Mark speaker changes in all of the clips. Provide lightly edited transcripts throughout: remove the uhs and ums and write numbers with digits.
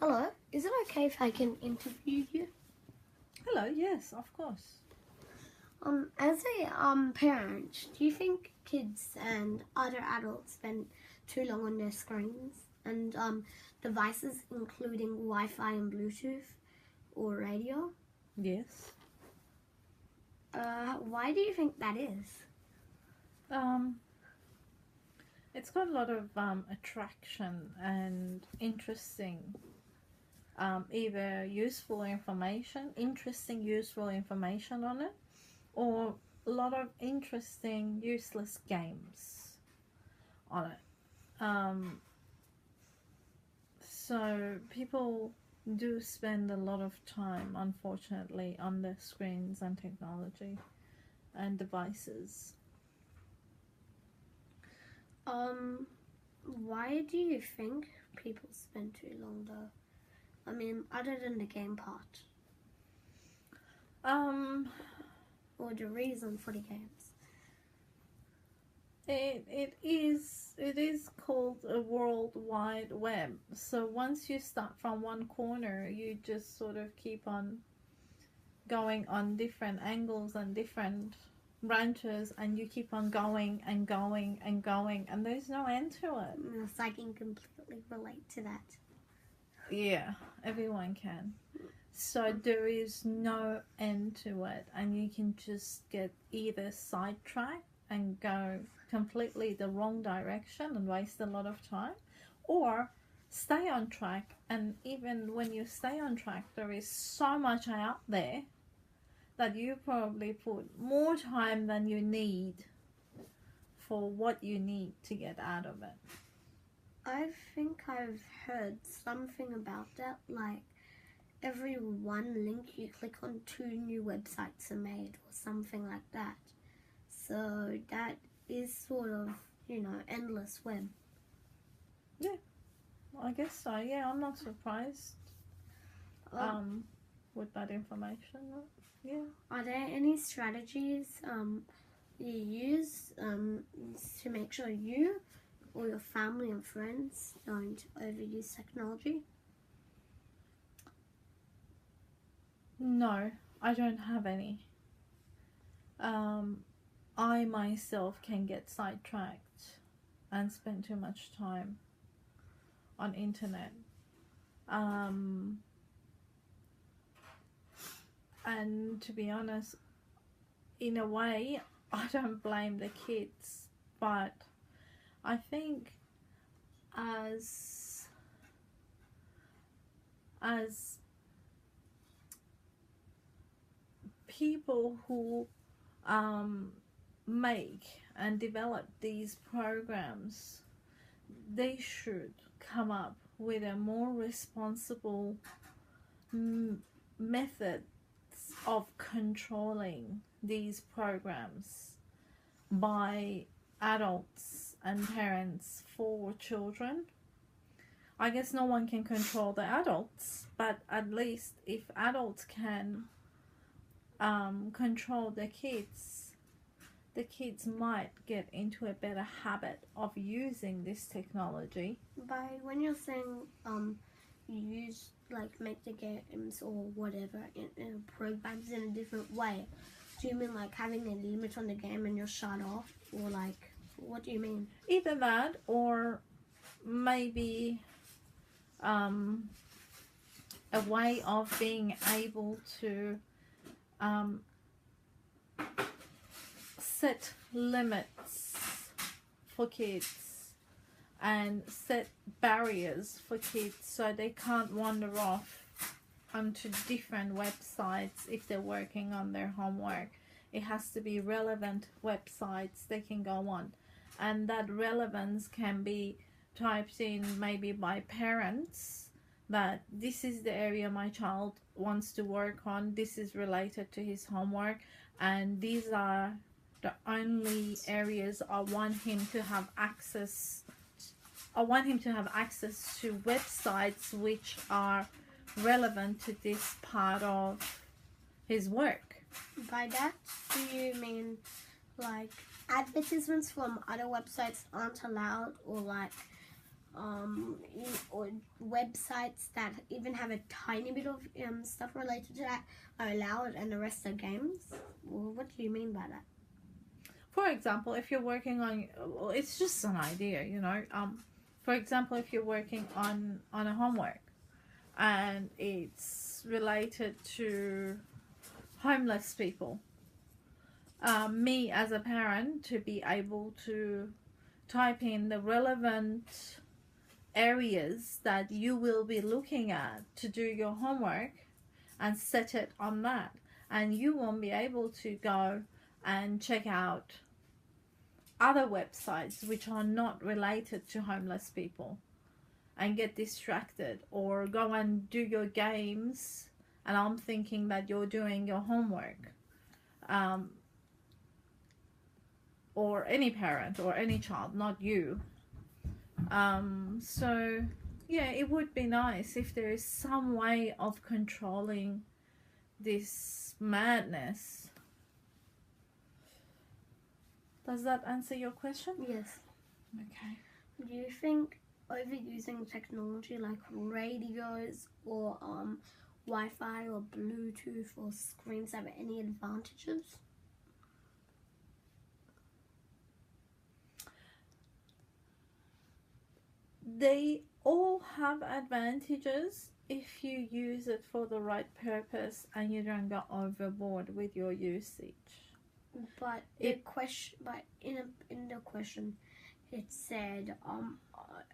Speaker 1: Hello, is it okay if I can interview you?
Speaker 2: Hello, yes, of course.
Speaker 1: As a parent, do you think kids and other adults spend too long on their screens and devices including Wi-Fi and Bluetooth or radio?
Speaker 2: Yes.
Speaker 1: Why do you think that is?
Speaker 2: Um, it's got a lot of attraction and interesting, either interesting, useful information on it, or a lot of interesting, useless games on it. So people do spend a lot of time, unfortunately, on their screens and technology and devices.
Speaker 1: Why do you think people spend too long though? I mean, other than the game part
Speaker 2: Um,
Speaker 1: or the reason for the games.
Speaker 2: it is called a World Wide Web. So once you start from one corner, you just sort of keep on going on different angles and different branches, and you keep on going and going and going, and there's no end to it.
Speaker 1: Yes, I can completely relate to that.
Speaker 2: Yeah, everyone can. So there is no end to it, and you can just get either sidetracked and go completely the wrong direction and waste a lot of time, or stay on track. And even when you stay on track, there is so much out there that you probably put more time than you need for what you need to get out of it.
Speaker 1: I think I've heard something about that, like every one link you click on, 2 new websites are made or something like that. So that is sort of, endless web.
Speaker 2: I guess so. Yeah, I'm not surprised with that information. Yeah.
Speaker 1: Are there any strategies you use to make sure you or your family and friends don't overuse technology?
Speaker 2: No, I don't have any. I myself can get sidetracked and spend too much time on internet. And to be honest, in a way, I don't blame the kids, but I think as people who make and develop these programs, they should come up with a more responsible methods of controlling these programs by adults and parents for children. I guess no one can control the adults, but at least if adults can control the kids might get into a better habit of using this technology.
Speaker 1: By when you're saying you use, like, make the games or whatever in programs in a different way, do you mean like having a limit on the game and you're shut off, or like what do you mean?
Speaker 2: Either that, or maybe a way of being able to set limits for kids and set barriers for kids so they can't wander off onto different websites if they're working on their homework. It has to be relevant websites they can go on, and that relevance can be typed in maybe by parents, that this is the area my child wants to work on, this is related to his homework, and these are the only areas I want him to have access. I want him to have access to websites which are relevant to this part of his work.
Speaker 1: By that, do you mean like advertisements from other websites aren't allowed, or like or websites that even have a tiny bit of stuff related to that are allowed, and the rest are games? Well, what do you mean by that?
Speaker 2: For example, if you're working on, well, it's just an idea, you know. For example, if you're working on a homework and it's related to homeless people, me as a parent to be able to type in the relevant areas that you will be looking at to do your homework and set it on that, and you won't be able to go and check out other websites which are not related to homeless people and get distracted, or go and do your games and I'm thinking that you're doing your homework. Or any parent or any child, not you. So yeah, it would be nice if there is some way of controlling this madness. Does that answer your question?
Speaker 1: Yes.
Speaker 2: Okay.
Speaker 1: Do you think overusing technology like radios or Wi-Fi or Bluetooth or screens have any advantages?
Speaker 2: They all have advantages if you use it for the right purpose and you don't go overboard with your usage.
Speaker 1: But in the question, it said, are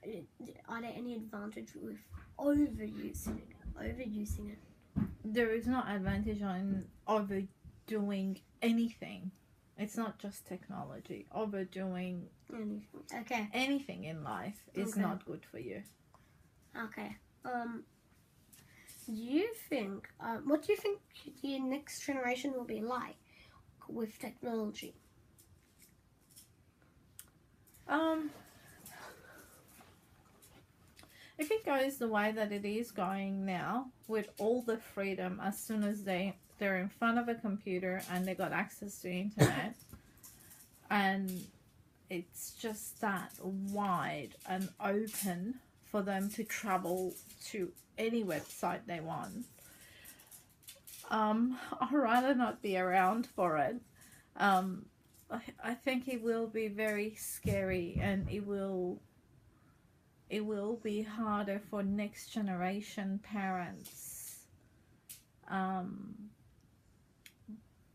Speaker 1: there any advantage with overusing it?
Speaker 2: There is no advantage on overdoing anything. It's not just technology. Overdoing anything in life is not good for you.
Speaker 1: Okay. Do you think? What do you think the next generation will be like with technology?
Speaker 2: If it goes the way that it is going now, with all the freedom, as soon as they're in front of a computer and they got access to internet, and it's just that wide and open for them to travel to any website they want, I'd rather not be around for it. I think it will be very scary, and it will be harder for next generation parents.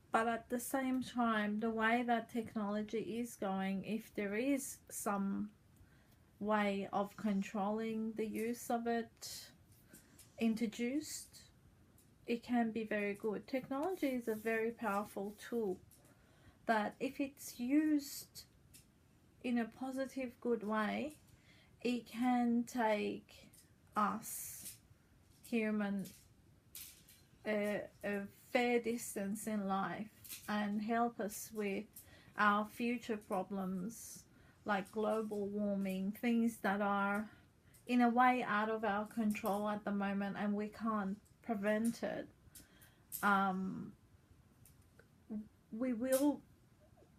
Speaker 2: But at the same time, the way that technology is going, if there is some way of controlling the use of it introduced, it can be very good. Technology is a very powerful tool that if it's used in a positive, good way, it can take us human a fair distance in life and help us with our future problems like global warming, things that are in a way out of our control at the moment and we can't prevent it.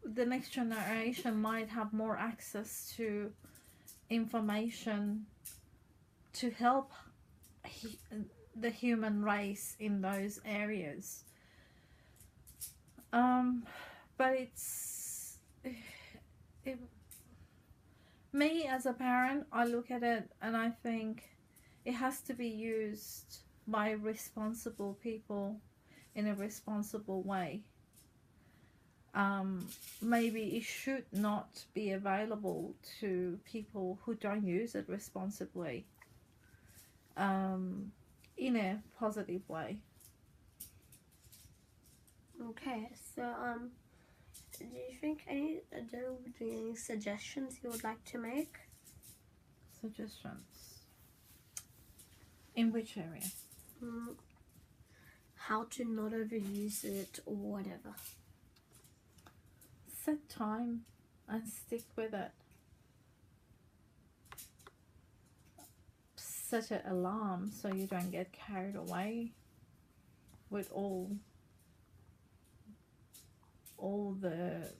Speaker 2: The next generation might have more access to information to help the human race in those areas. But me as a parent, I look at it and I think it has to be used by responsible people in a responsible way. Maybe it should not be available to people who don't use it responsibly, in a positive way.
Speaker 1: Okay, so do you think there would be any suggestions you would like to make?
Speaker 2: Suggestions? In which area?
Speaker 1: How to not overuse it or whatever.
Speaker 2: Set time and stick with it. Set an alarm so you don't get carried away with all the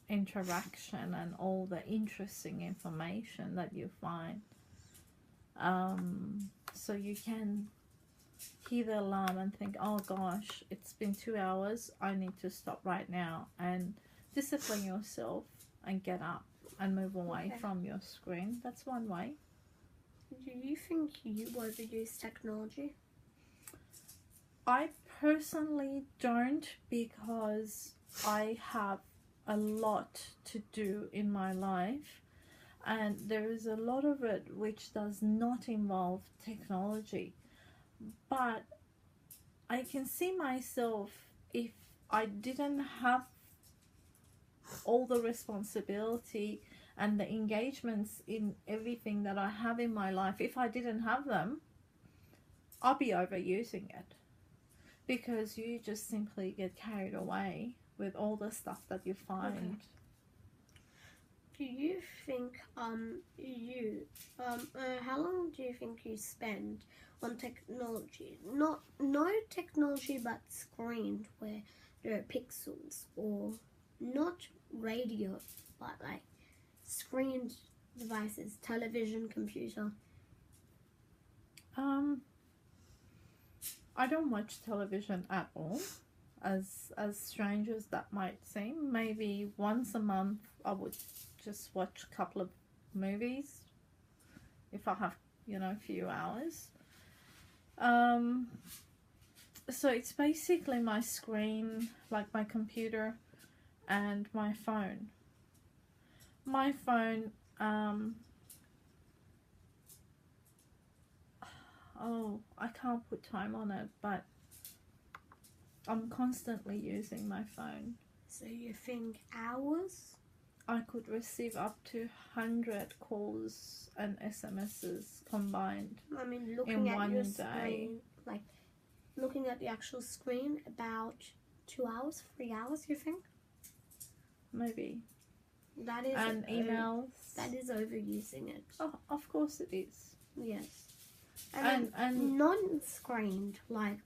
Speaker 2: interaction and all the interesting information that you find. So you can hear the alarm and think, oh gosh, it's been 2 hours, I need to stop right now, and discipline yourself and get up and move away from your screen. That's one way.
Speaker 1: Do you think you overuse technology?
Speaker 2: I personally don't, because I have a lot to do in my life, and there is a lot of it which does not involve technology. But I can see myself, if I didn't have all the responsibility and the engagements in everything that I have in my life, if I didn't have them, I'll be overusing it, because you just simply get carried away with all the stuff that you find.
Speaker 1: Do you think how long do you think you spend on technology? No technology, but screen where there are pixels, or not radio, but like screened devices, television, computer.
Speaker 2: I don't watch television at all, as strange as that might seem. Maybe once a month I would just watch a couple of movies if I have, a few hours. So it's basically my screen, like my computer and my phone. My phone, I can't put time on it, but I'm constantly using my phone.
Speaker 1: So you think hours?
Speaker 2: I could receive up to 100 calls and SMSs combined.
Speaker 1: I mean, looking at your screen, like looking at the actual screen, about 2 hours, 3 hours, you think?
Speaker 2: Maybe.
Speaker 1: That is,
Speaker 2: and emails.
Speaker 1: That is overusing it.
Speaker 2: Oh, of course it is.
Speaker 1: Yes.
Speaker 2: And
Speaker 1: non-screened, like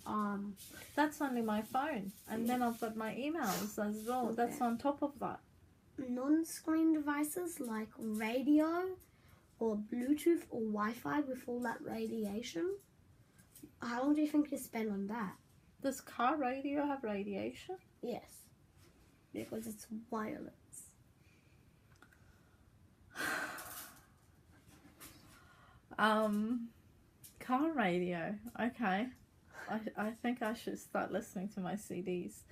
Speaker 2: that's only my phone, and then I've got my emails as well.
Speaker 1: Okay.
Speaker 2: That's on top of that.
Speaker 1: Non-screen devices like radio or Bluetooth or Wi-Fi with all that radiation. How long do you think you spend on that?
Speaker 2: Does car radio have radiation?
Speaker 1: Yes, because it's wireless.
Speaker 2: Car radio. Okay. I think I should start listening to my CDs.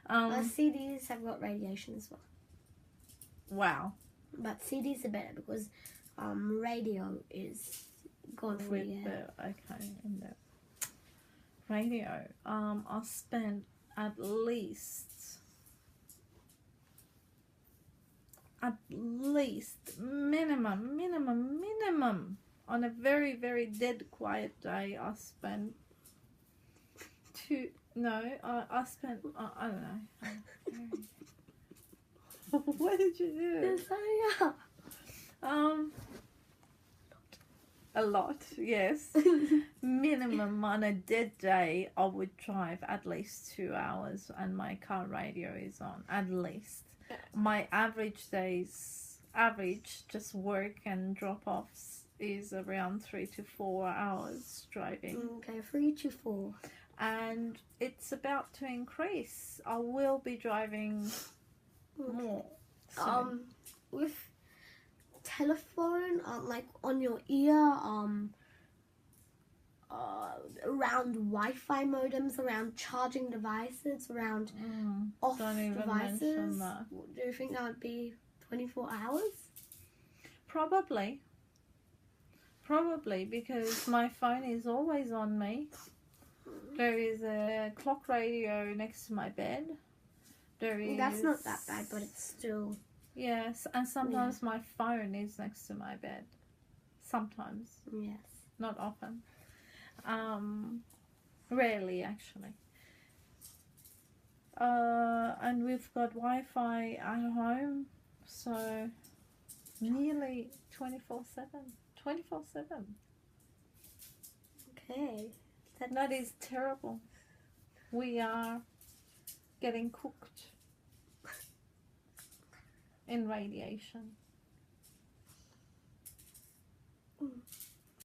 Speaker 1: CDs have got radiation as well.
Speaker 2: Wow.
Speaker 1: But CDs are better because radio is gone for
Speaker 2: With
Speaker 1: you.
Speaker 2: in the radio. I'll spend at least minimum on a very, very dead quiet day. I spend I spent I don't know. What did you do?
Speaker 1: Just hurry up.
Speaker 2: A lot, yes. Minimum on a dead day, I would drive at least 2 hours, and my car radio is on at least. My average just work and drop-offs is around 3 to 4 hours driving.
Speaker 1: Okay, 3 to 4.
Speaker 2: And it's about to increase. I will be driving more soon.
Speaker 1: With telephone, like on your ear, around Wi-Fi modems, around charging devices, around off
Speaker 2: don't even
Speaker 1: devices.
Speaker 2: mention that.
Speaker 1: Do you think that would be 24 hours?
Speaker 2: Probably, because my phone is always on me. There is a clock radio next to my bed.
Speaker 1: That's not that bad, but it's still...
Speaker 2: Yes, and sometimes my phone is next to my bed. Sometimes.
Speaker 1: Yes.
Speaker 2: Not often. Rarely, actually. And we've got Wi-Fi at home, so nearly 24/7. 24/7.
Speaker 1: Okay.
Speaker 2: That is terrible. We are getting cooked. in radiation.
Speaker 1: Mm.